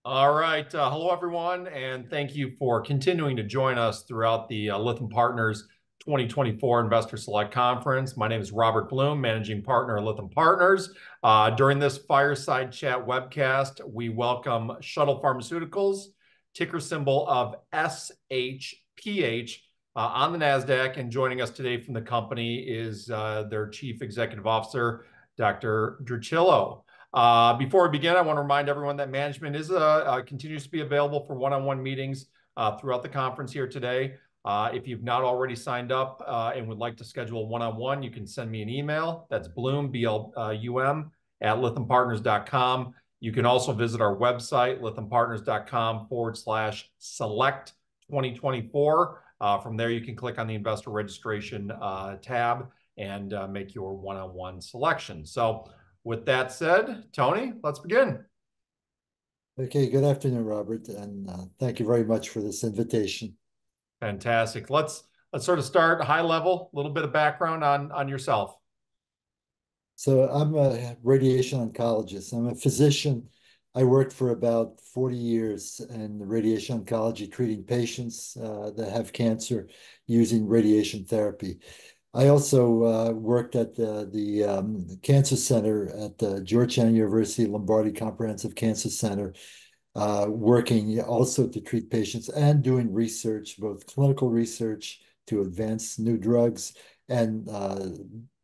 All right. Hello, everyone, and thank you for continuing to join us throughout the Lytham Partners 2024 Investor Select Conference. My name is Robert Blum, Managing Partner at Lytham Partners. During this Fireside Chat webcast, we welcome Shuttle Pharmaceuticals, ticker symbol of SHPH, on the NASDAQ. And joining us today from the company is their Chief Executive Officer, Dr. Dricillo. Before we begin, I want to remind everyone that management continues to be available for one-on-one meetings throughout the conference here today. If you've not already signed up and would like to schedule a one-on-one, you can send me an email. That's Blum, B-L-U-M, at lythampartners.com. You can also visit our website, lythampartners.com/select 2024. From there, you can click on the investor registration tab and make your one-on-one selection. So with that said, Tony, let's begin. Okay, good afternoon, Robert, and thank you very much for this invitation. Fantastic. Let's sort of start high level, a little bit of background on yourself. So I'm a radiation oncologist. I'm a physician. I worked for about 40 years in radiation oncology, treating patients that have cancer using radiation therapy. I also worked at the Cancer Center at the Georgetown University Lombardi Comprehensive Cancer Center, working also to treat patients and doing research, both clinical research to advance new drugs and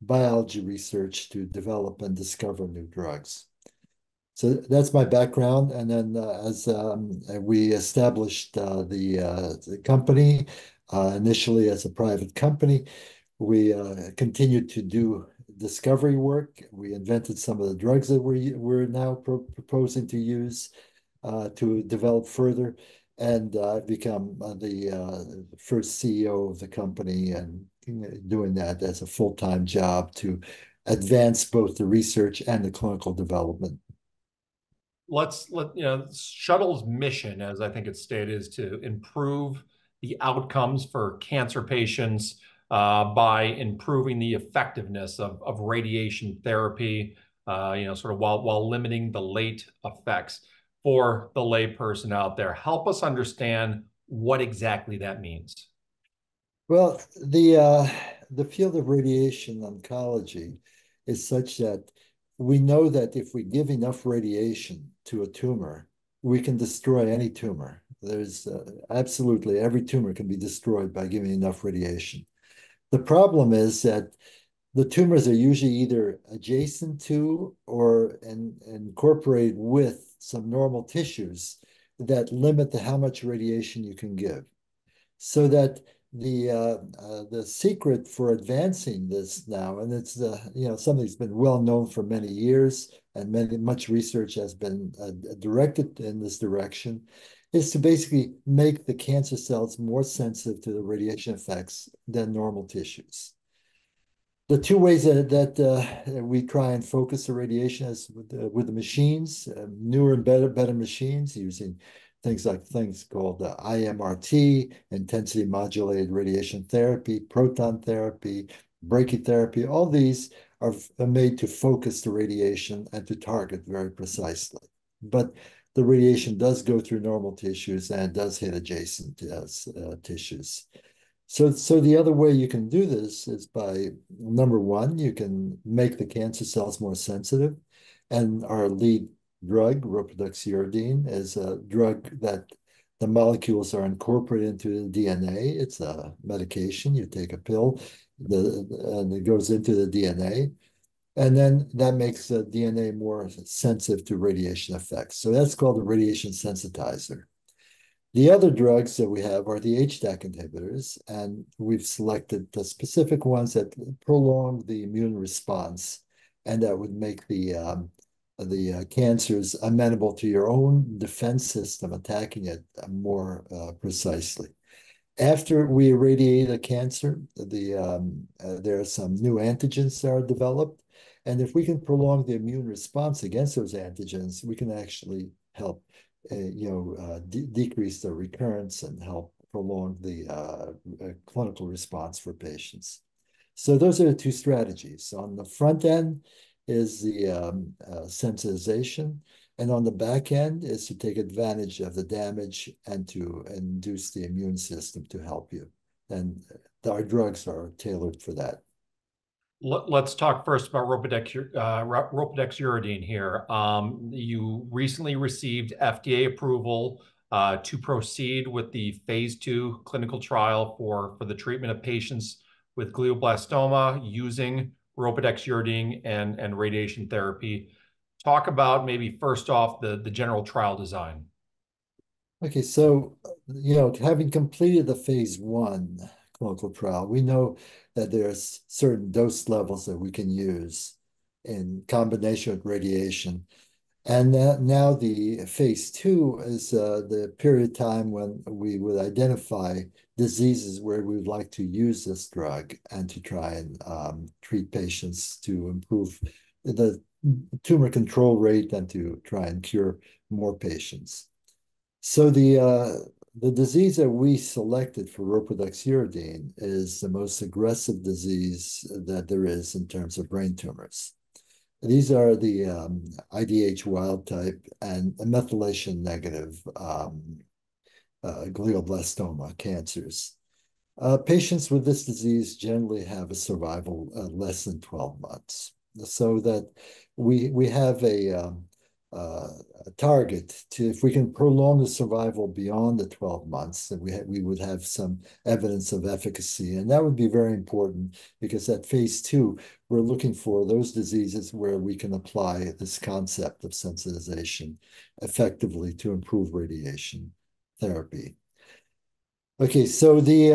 biology research to develop and discover new drugs. So that's my background. And then as we established the company, initially as a private company, we continued to do discovery work. We invented some of the drugs that we're now proposing to use to develop further. And I've become the first CEO of the company and doing that as a full-time job to advance both the research and the clinical development. Shuttle's mission, as I think it's stated, is to improve the outcomes for cancer patients by improving the effectiveness of radiation therapy, sort of while limiting the late effects for the layperson out there. Help us understand what exactly that means. Well, the field of radiation oncology is such that we know that if we give enough radiation to a tumor, we can destroy any tumor. There's absolutely every tumor can be destroyed by giving enough radiation. The problem is that the tumors are usually either adjacent to or incorporated with some normal tissues that limit how much radiation you can give. So that the secret for advancing this now, and it's something that's been well known for many years, and much research has been directed in this direction, is to basically make the cancer cells more sensitive to the radiation effects than normal tissues. The two ways that we try and focus the radiation is with the machines, newer and better machines using things called IMRT, intensity modulated radiation therapy, proton therapy, brachytherapy. All these are made to focus the radiation and to target very precisely. But the radiation does go through normal tissues and does hit adjacent tissues. So the other way you can do this is by, number one, you can make the cancer cells more sensitive. And our lead drug, ropiduxiridine, is a drug that the molecules are incorporated into the DNA. It's a medication. You take a pill, and it goes into the DNA. And then that makes the DNA more sensitive to radiation effects. So that's called a radiation sensitizer. The other drugs that we have are the HDAC inhibitors, and we've selected the specific ones that prolong the immune response, and that would make the cancers amenable to your own defense system attacking it more precisely. After we irradiate a cancer, there are some new antigens that are developed, and if we can prolong the immune response against those antigens, we can actually help decrease the recurrence and help prolong the clinical response for patients. So those are the two strategies. On the front end, is the sensitization. And on the back end is to take advantage of the damage and to induce the immune system to help you. And our drugs are tailored for that. Let's talk first about ropidexuridine here. You recently received FDA approval to proceed with the phase 2 clinical trial for the treatment of patients with glioblastoma using ropidexuridine and radiation therapy. Talk about maybe first off the general trial design. Okay, so having completed the phase 1 clinical trial, we know that there's certain dose levels that we can use in combination with radiation. And now the phase 2 is the period of time when we would identify diseases where we would like to use this drug and to try and treat patients to improve the tumor control rate and to try and cure more patients. So the disease that we selected for ropidexuridine is the most aggressive disease that there is in terms of brain tumors. These are the IDH wild type and methylation negative glioblastoma cancers. Patients with this disease generally have a survival less than 12 months, so that we have a target to, if we can prolong the survival beyond the 12 months, then we would have some evidence of efficacy. And that would be very important because at phase 2, we're looking for those diseases where we can apply this concept of sensitization effectively to improve radiation therapy. Okay, so the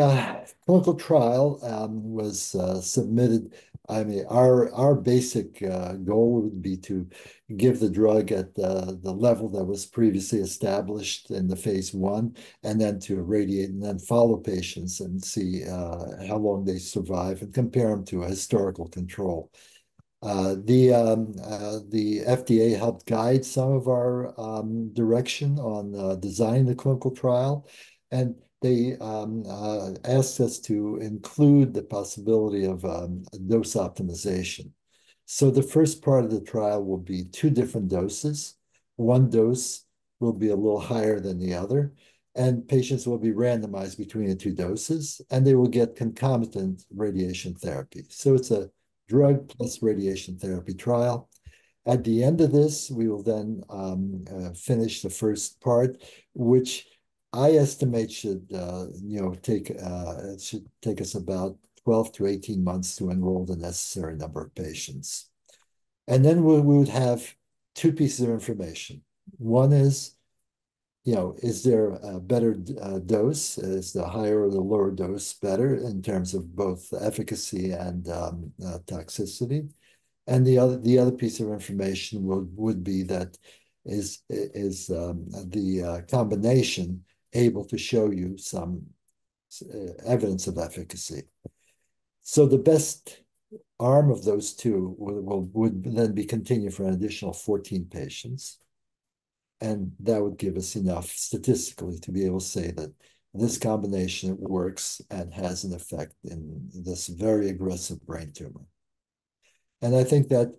clinical trial was submitted. I mean, our basic goal would be to give the drug at the level that was previously established in the phase 1, and then to irradiate and then follow patients and see how long they survive and compare them to a historical control. The FDA helped guide some of our direction on designing the clinical trial, and they asked us to include the possibility of dose optimization. So the first part of the trial will be 2 different doses. One dose will be a little higher than the other, and patients will be randomized between the 2 doses, and they will get concomitant radiation therapy. So it's a drug plus radiation therapy trial. At the end of this, we will then finish the first part, which I estimate should it should take us about 12 to 18 months to enroll the necessary number of patients. And then we would have 2 pieces of information. One is, is there a better dose? Is the higher or the lower dose better in terms of both efficacy and toxicity? And the other piece of information would be that is the combination able to show you some evidence of efficacy. So the best arm of those 2 would then be continued for an additional 14 patients. And that would give us enough statistically to be able to say that this combination works and has an effect in this very aggressive brain tumor. And I think that,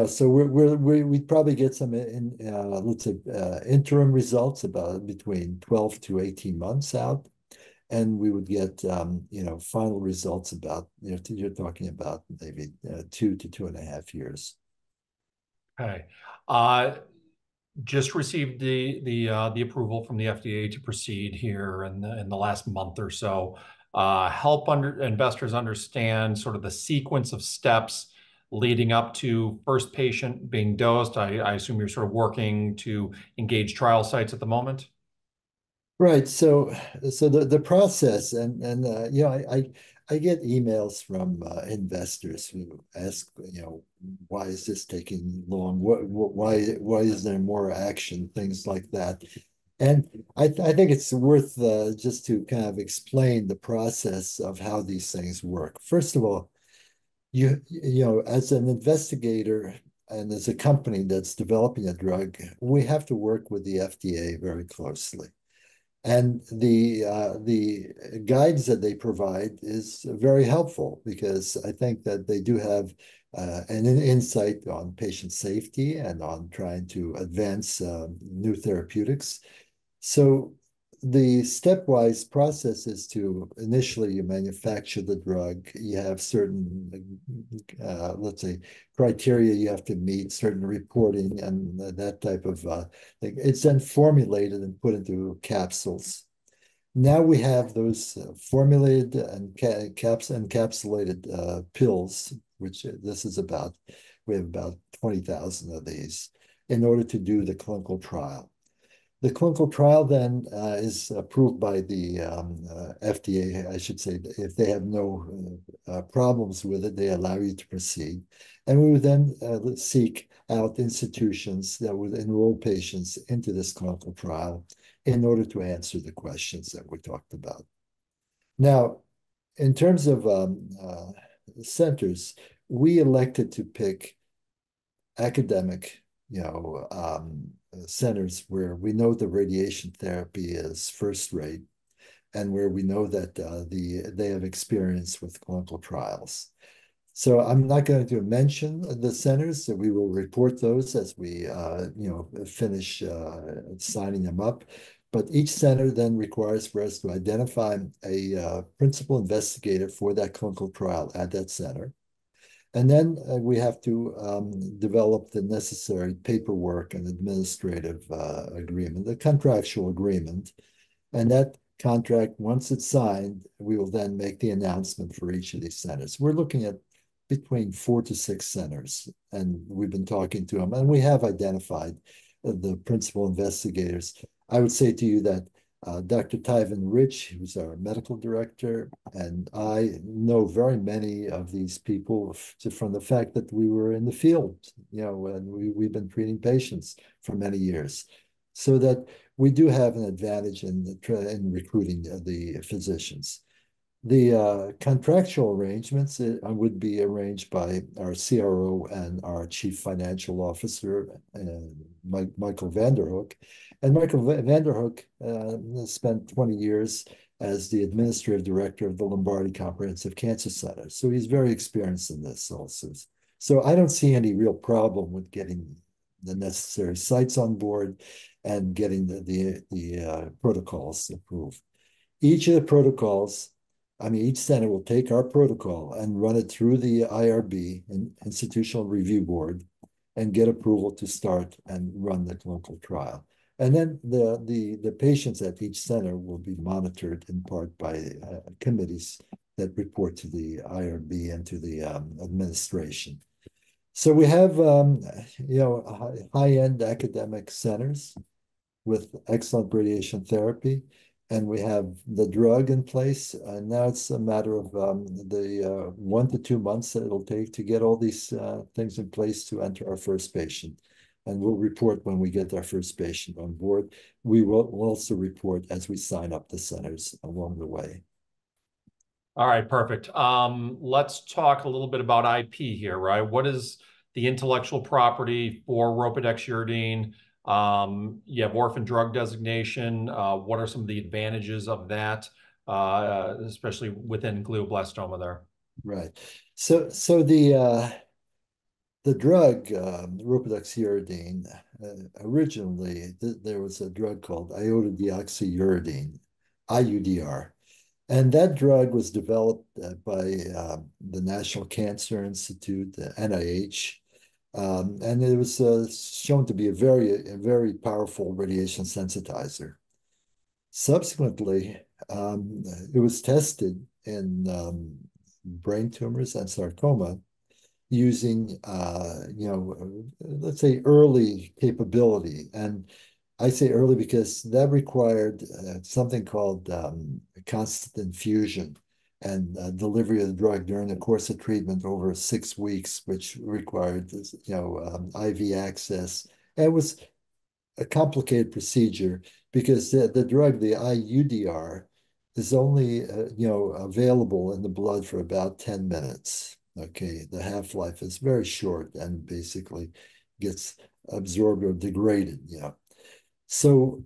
so we'd probably get some let's say interim results about between 12 to 18 months out, and we would get final results about you're talking about maybe 2 to 2.5 years. Okay. Just received the approval from the FDA to proceed here in the last month or so. Help investors understand sort of the sequence of steps leading up to first patient being dosed. I assume you're sort of working to engage trial sites at the moment. Right. So the process I get emails from investors who ask, why is this taking long? Why is there more action? Things like that. And I think it's worth just to kind of explain the process of how these things work. First of all, as an investigator and as a company that's developing a drug, we have to work with the FDA very closely. And the guides that they provide is very helpful because I think that they do have and an insight on patient safety and on trying to advance new therapeutics. So the stepwise process is to initially you manufacture the drug. You have certain, let's say, criteria you have to meet, certain reporting and that type of thing. It's then formulated and put into capsules. Now we have those formulated and encapsulated pills, which this is about. We have about 20,000 of these in order to do the clinical trial. The clinical trial then is approved by the FDA, I should say. If they have no problems with it, they allow you to proceed. And we would then seek out institutions that would enroll patients into this clinical trial in order to answer the questions that we talked about. Now, in terms of centers, we elected to pick academic, centers where we know the radiation therapy is first rate and where we know that they have experience with clinical trials. So I'm not going to mention the centers. So we will report those as we finish signing them up. But each center then requires for us to identify a principal investigator for that clinical trial at that center. And then we have to develop the necessary paperwork and administrative agreement, the contractual agreement. And that contract, once it's signed, we will then make the announcement for each of these centers. We're looking at between 4 to 6 centers, and we've been talking to them, and we have identified the principal investigators. I would say to you that Dr. Tyven Rich, who's our medical director, and I know very many of these people from the fact that we were in the field, and we've been treating patients for many years. So that we do have an advantage in recruiting the physicians. The contractual arrangements would be arranged by our CRO and our Chief Financial Officer, Michael Vanderhoek. And Michael Vanderhoek spent 20 years as the administrative director of the Lombardi Comprehensive Cancer Center. So he's very experienced in this also. So I don't see any real problem with getting the necessary sites on board and getting the protocols approved. Each of the protocols, each center will take our protocol and run it through the IRB, Institutional Review Board, and get approval to start and run the clinical trial. And then the patients at each center will be monitored in part by committees that report to the IRB and to the administration. So we have, high-end academic centers with excellent radiation therapy, and we have the drug in place. And now it's a matter of the 1 to 2 months that it'll take to get all these things in place to enter our first patient. And we'll report when we get our first patient on board. We will also report as we sign up the centers along the way. All right, perfect. Let's talk a little bit about IP here, right? What is the intellectual property for ropidexuridine? You have orphan drug designation. What are some of the advantages of that, especially within glioblastoma there? Right. So the drug ropidexuridine, originally there was a drug called iododeoxyuridine, IUDR. And that drug was developed by the National Cancer Institute, the NIH, and it was shown to be a very powerful radiation sensitizer. Subsequently, it was tested in brain tumors and sarcoma using, let's say early capability. And I say early because that required something called constant infusion and delivery of the drug during the course of treatment over 6 weeks, which required, IV access. And it was a complicated procedure because the drug, the IUDR, is only, available in the blood for about 10 minutes. Okay, the half-life is very short and basically gets absorbed or degraded, So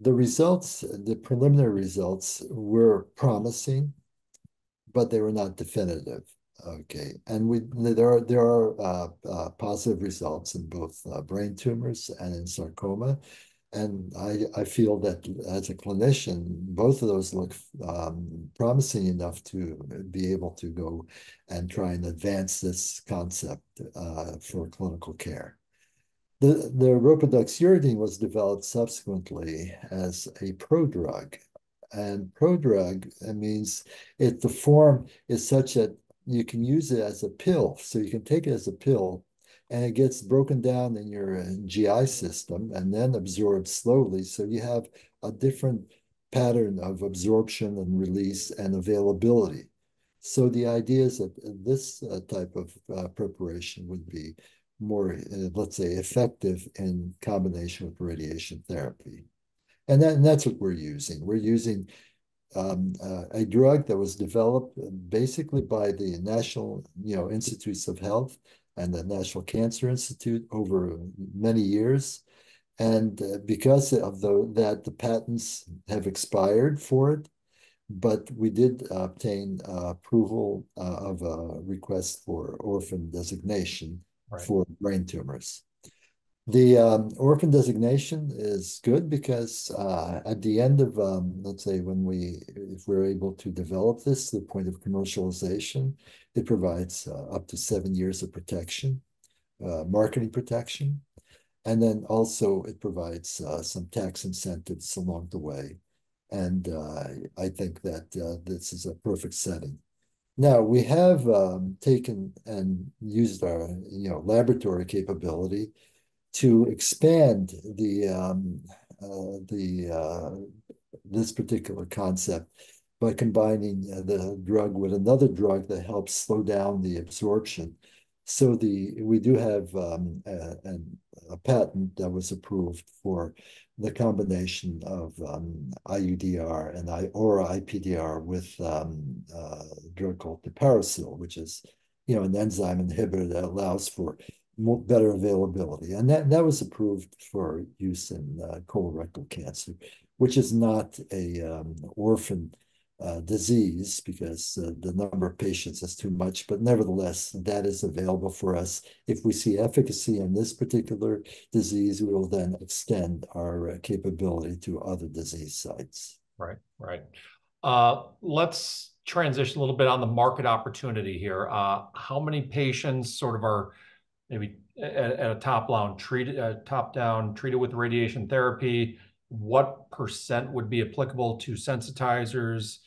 the preliminary results were promising, but they were not definitive. Okay, and there are positive results in both brain tumors and in sarcoma, and I feel that as a clinician, both of those look promising enough to be able to go and try and advance this concept for clinical care. The ropidoxuridine was developed subsequently as a prodrug. And prodrug means the form is such that you can use it as a pill. So you can take it as a pill and it gets broken down in your GI system and then absorbed slowly. So you have a different pattern of absorption and release and availability. So the idea is that this type of preparation would be more, let's say, effective in combination with radiation therapy. And that's what we're using. We're using a drug that was developed basically by the National, Institutes of Health and the National Cancer Institute over many years. And because of the patents have expired for it, but we did obtain approval of a request for orphan designation Right. for brain tumors. The orphan designation is good because at the end of, let's say, if we're able to develop this to the point of commercialization, it provides up to 7 years of protection, marketing protection, and then also it provides some tax incentives along the way. And I think that this is a perfect setting. Now we have taken and used our, laboratory capability to expand this particular concept by combining the drug with another drug that helps slow down the absorption. So we do have a patent that was approved for the combination of IUDR and IPDR with a drug called Piparacil, which is an enzyme inhibitor that allows for better availability. And that was approved for use in colorectal cancer, which is not a orphan disease because the number of patients is too much. But nevertheless, that is available for us. If we see efficacy in this particular disease, we will then extend our capability to other disease sites. Right, right. Let's transition a little bit on the market opportunity here. How many patients sort of are maybe at a top down treated with radiation therapy? What percent would be applicable to sensitizers?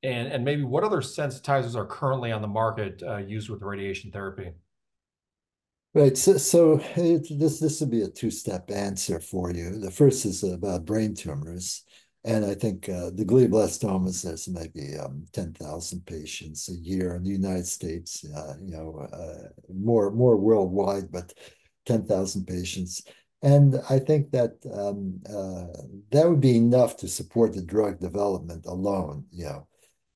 And maybe what other sensitizers are currently on the market used with radiation therapy? Right. So this would be a two-step answer for you. The first is about brain tumors. And I think the glioblastomas, there's maybe 10,000 patients a year in the United States, more worldwide, but 10,000 patients. And I think that that would be enough to support the drug development alone.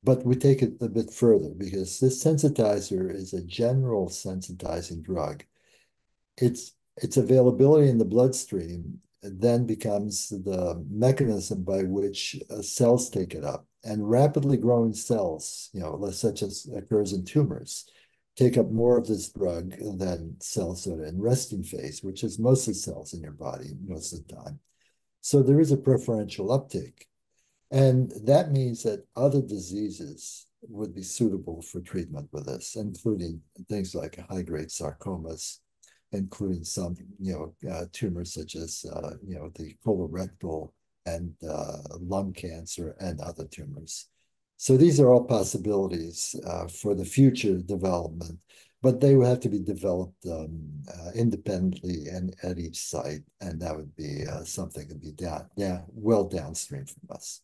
But we take it a bit further because this sensitizer is a general sensitizing drug. Its availability in the bloodstream then becomes the mechanism by which cells take it up. And rapidly growing cells, such as occurs in tumors, take up more of this drug than cells that are in resting phase, which is mostly cells in your body most of the time. So there is a preferential uptake. And that means that other diseases would be suitable for treatment with this, including things like high-grade sarcomas, including some, tumors such as, the colorectal and lung cancer and other tumors. So these are all possibilities for the future development, but they would have to be developed independently and at each site, and that would be something to be well downstream from us.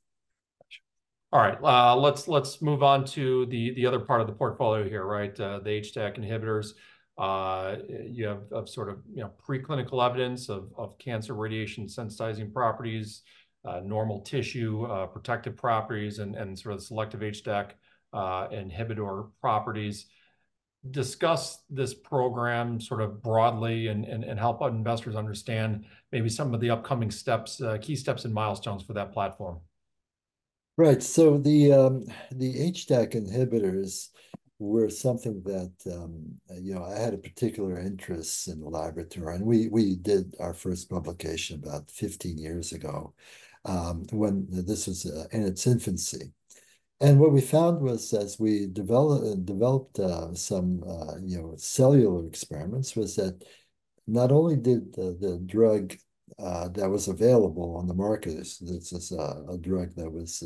All right, let's move on to the other part of the portfolio here, right? The HDAC inhibitors. You have of sort of preclinical evidence of cancer radiation sensitizing properties, normal tissue protective properties, and sort of selective HDAC inhibitor properties. Discuss this program sort of broadly and help investors understand maybe some of the upcoming steps, key steps and milestones for that platform. Right. So the HDAC inhibitors were something that I had a particular interest in the laboratory, and we did our first publication about 15 years ago, when this was in its infancy. And what we found was, as we developed some cellular experiments, was that not only did the drug that was available on the market, this is a drug that was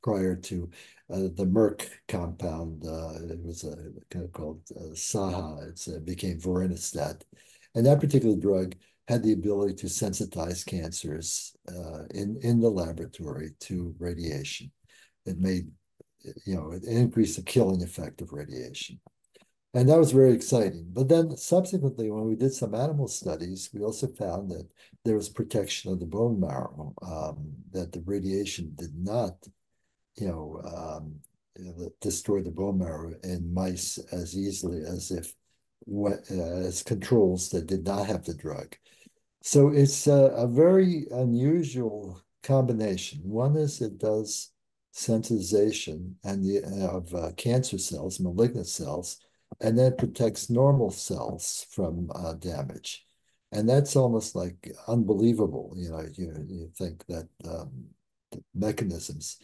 prior to the Merck compound. It was kind of called Saha. It became vorinostat. And that particular drug had the ability to sensitize cancers in the laboratory to radiation. It made, it increased the killing effect of radiation. And that was very exciting. But then subsequently, when we did some animal studies, we also found that there was protection of the bone marrow, that the radiation did not, you know, um, destroy the bone marrow in mice as easily as if as controls that did not have the drug. So it's a very unusual combination. One is it does sensitization and of cancer cells, malignant cells, and then protects normal cells from damage. And that's almost like unbelievable. You think that mechanisms.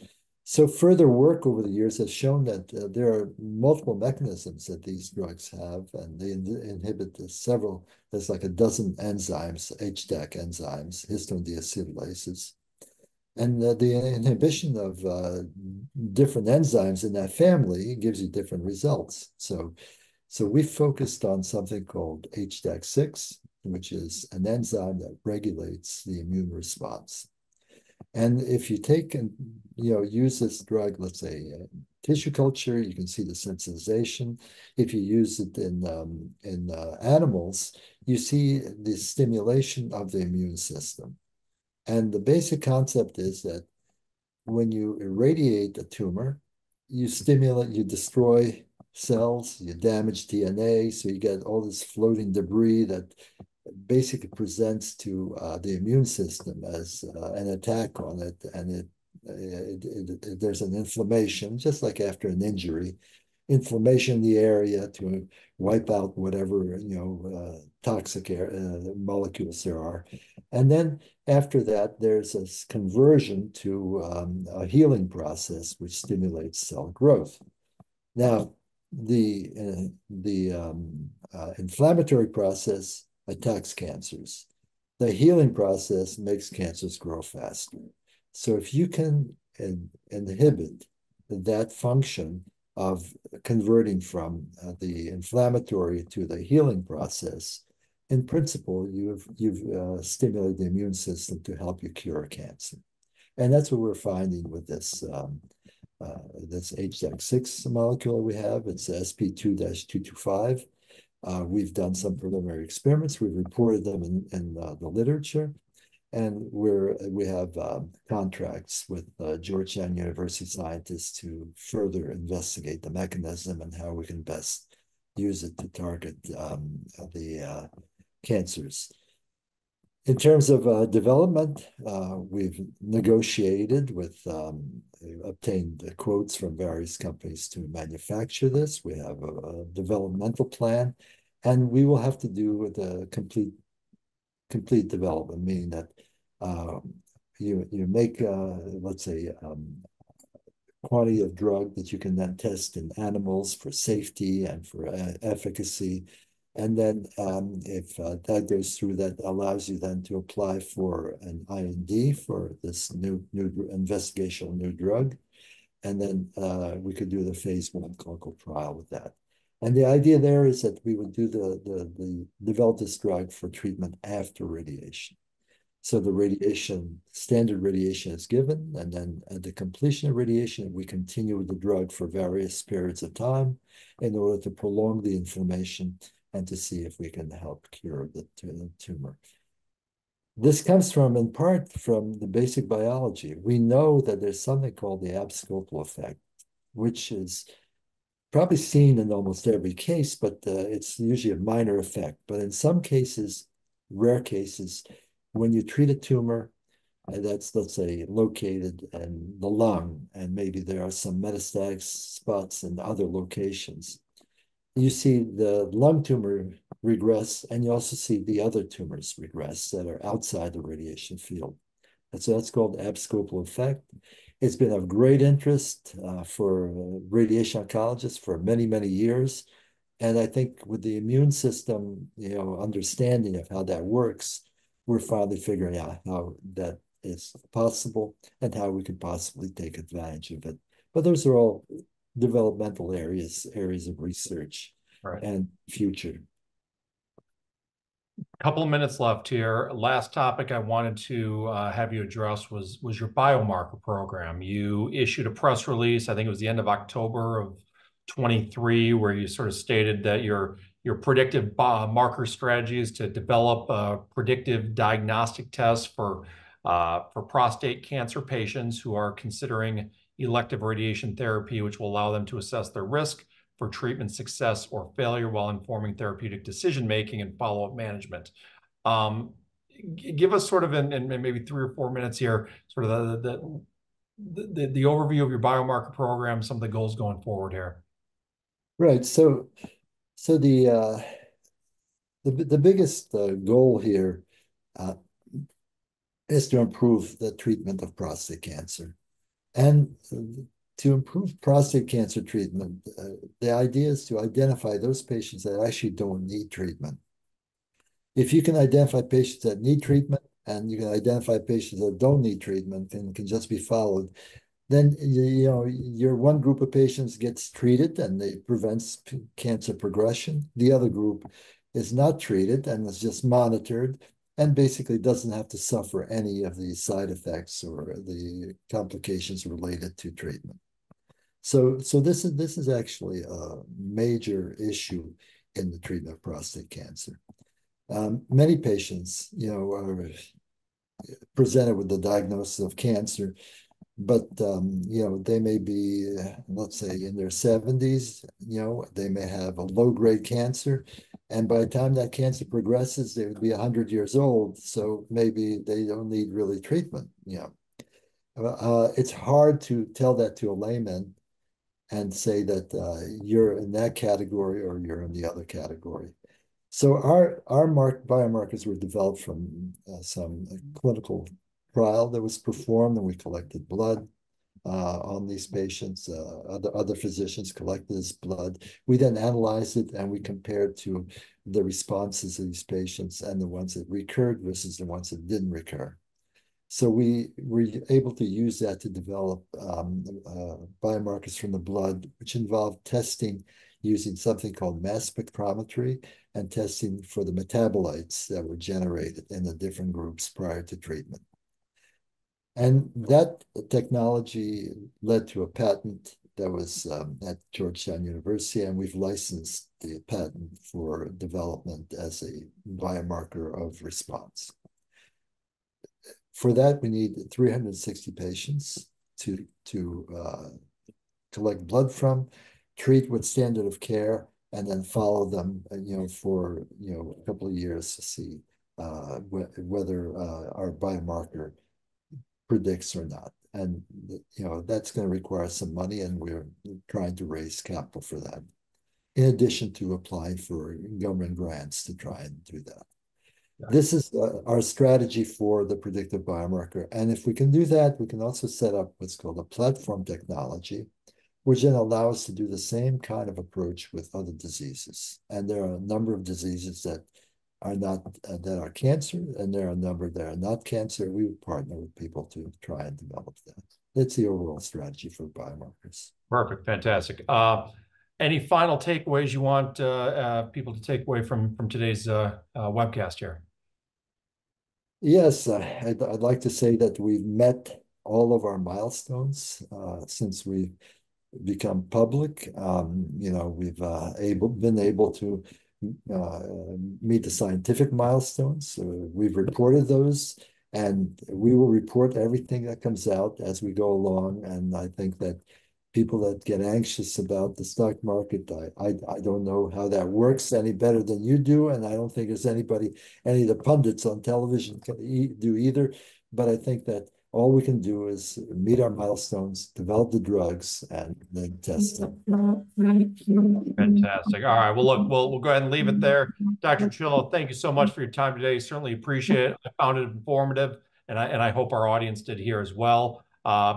So further work over the years has shown that there are multiple mechanisms that these drugs have, and they inhibit several. There's like a dozen enzymes, HDAC enzymes, histone deacetylases, and the inhibition of different enzymes in that family gives you different results. So we focused on something called HDAC6, which is an enzyme that regulates the immune response. And if you take and use this drug, let's say tissue culture, you can see the sensitization. If you use it in animals, you see the stimulation of the immune system. And the basic concept is that when you irradiate a tumor, you stimulate, you destroy cells, you damage DNA, so you get all this floating debris that basically presents to the immune system as an attack on it, and there's an inflammation, just like after an injury, inflammation in the area to wipe out whatever toxic molecules there are, and then after that, there's a conversion to a healing process which stimulates cell growth. Now, the inflammatory process attacks cancers. The healing process makes cancers grow faster. So if you can inhibit that function of converting from the inflammatory to the healing process, in principle, you've stimulated the immune system to help you cure cancer. And that's what we're finding with this HDAC6 molecule we have. It's SP2-225. We've done some preliminary experiments. We've reported them in the literature, and we have contracts with Georgetown University scientists to further investigate the mechanism and how we can best use it to target the cancers. In terms of development, we've negotiated with, obtained quotes from various companies to manufacture this. We have a developmental plan, and we will have to do the complete development, meaning that you make, let's say, quantity of drug that you can then test in animals for safety and for efficacy. And then if that goes through, that allows you then to apply for an IND for this new investigational new drug. And then we could do the phase 1 clinical trial with that. And the idea there is that we would do the develop this drug for treatment after radiation. So the radiation, standard radiation is given, and then at the completion of radiation, we continue with the drug for various periods of time in order to prolong the inflammation and to see if we can help cure the tumor. This comes from, in part, from the basic biology. We know that there's something called the abscopal effect, which is probably seen in almost every case, but it's usually a minor effect. But in some cases, rare cases, when you treat a tumor that's, let's say, located in the lung, and maybe there are some metastatic spots in other locations, you see the lung tumor regress, and you also see the other tumors regress that are outside the radiation field. And so that's called abscopal effect. It's been of great interest for radiation oncologists for many, many years. And I think with the immune system, understanding of how that works, we're finally figuring out how that is possible and how we could possibly take advantage of it. But those are all developmental areas of research Right. and future. Couple of minutes left here. Last topic I wanted to have you address was your biomarker program. You issued a press release, I think it was the end of October of 23, where you sort of stated that your predictive marker strategy is to develop a predictive diagnostic test for prostate cancer patients who are considering elective radiation therapy, which will allow them to assess their risk for treatment success or failure while informing therapeutic decision making and follow-up management. Um, Give us sort of in maybe 3 or 4 minutes here, sort of the overview of your biomarker program, some of the goals going forward here. Right. So the biggest goal here uh, is to improve the treatment of prostate cancer. And to improve prostate cancer treatment, the idea is to identify those patients that actually don't need treatment. If you can identify patients that need treatment and you can identify patients that don't need treatment and can just be followed, then your one group of patients gets treated and it prevents cancer progression. The other group is not treated and is just monitored and basically doesn't have to suffer any of the side effects or the complications related to treatment. So this is actually a major issue in the treatment of prostate cancer. Many patients, are presented with the diagnosis of cancer, but they may be, let's say, in their 70s. They may have a low-grade cancer, and by the time that cancer progresses, they would be 100 years old. So maybe they don't need really treatment. It's hard to tell that to a layman and say that you're in that category or you're in the other category. So our biomarkers were developed from some clinical trial that was performed, and we collected blood on these patients. Other physicians collected this blood. We then analyzed it and we compared to the responses of these patients and the ones that recurred versus the ones that didn't recur. So we were able to use that to develop biomarkers from the blood, which involved testing using something called mass spectrometry and testing for the metabolites that were generated in the different groups prior to treatment. And that technology led to a patent that was at Georgetown University, and we've licensed the patent for development as a biomarker of response. For that, we need 360 patients to collect blood from, treat with standard of care, and then follow them, for a couple of years to see whether our biomarker predicts or not. And that's going to require some money, and we're trying to raise capital for that, in addition to applying for government grants to try and do that. This is our strategy for the predictive biomarker. And if we can do that, we can also set up what's called a platform technology, which then allows us to do the same kind of approach with other diseases. And there are a number of diseases that are not that are cancer, and there are a number that are not cancer. We would partner with people to try and develop that. That's the overall strategy for biomarkers. Perfect, fantastic. Any final takeaways you want people to take away from today's webcast here? Yes, I'd like to say that we've met all of our milestones since we've become public. We've been able to uh, meet the scientific milestones. We've reported those, and we will report everything that comes out as we go along. And I think that people that get anxious about the stock market, I don't know how that works any better than you do, and I don't think there's any of the pundits on television can do either. But I think that All we can do is meet our milestones, develop the drugs, and then test them. Fantastic. All right. Well, look, we'll go ahead and leave it there. Dr. Chillo, thank you so much for your time today. Certainly appreciate it. I found it informative, and I hope our audience did here as well.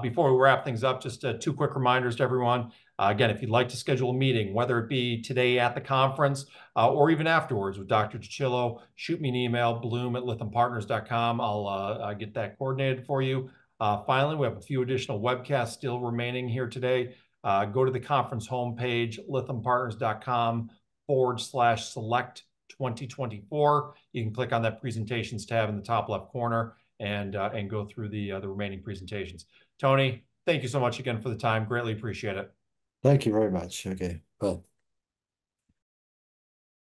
Before we wrap things up, just two quick reminders to everyone. Again, if you'd like to schedule a meeting, whether it be today at the conference or even afterwards with Dr. Chillo, shoot me an email, bloom@lythampartners.com. I'll get that coordinated for you. Finally, we have a few additional webcasts still remaining here today. Go to the conference homepage, lythampartners.com/select 2024. You can click on that presentations tab in the top left corner and go through the remaining presentations. Tony, thank you so much again for the time. Greatly appreciate it. Thank you very much. Okay, well.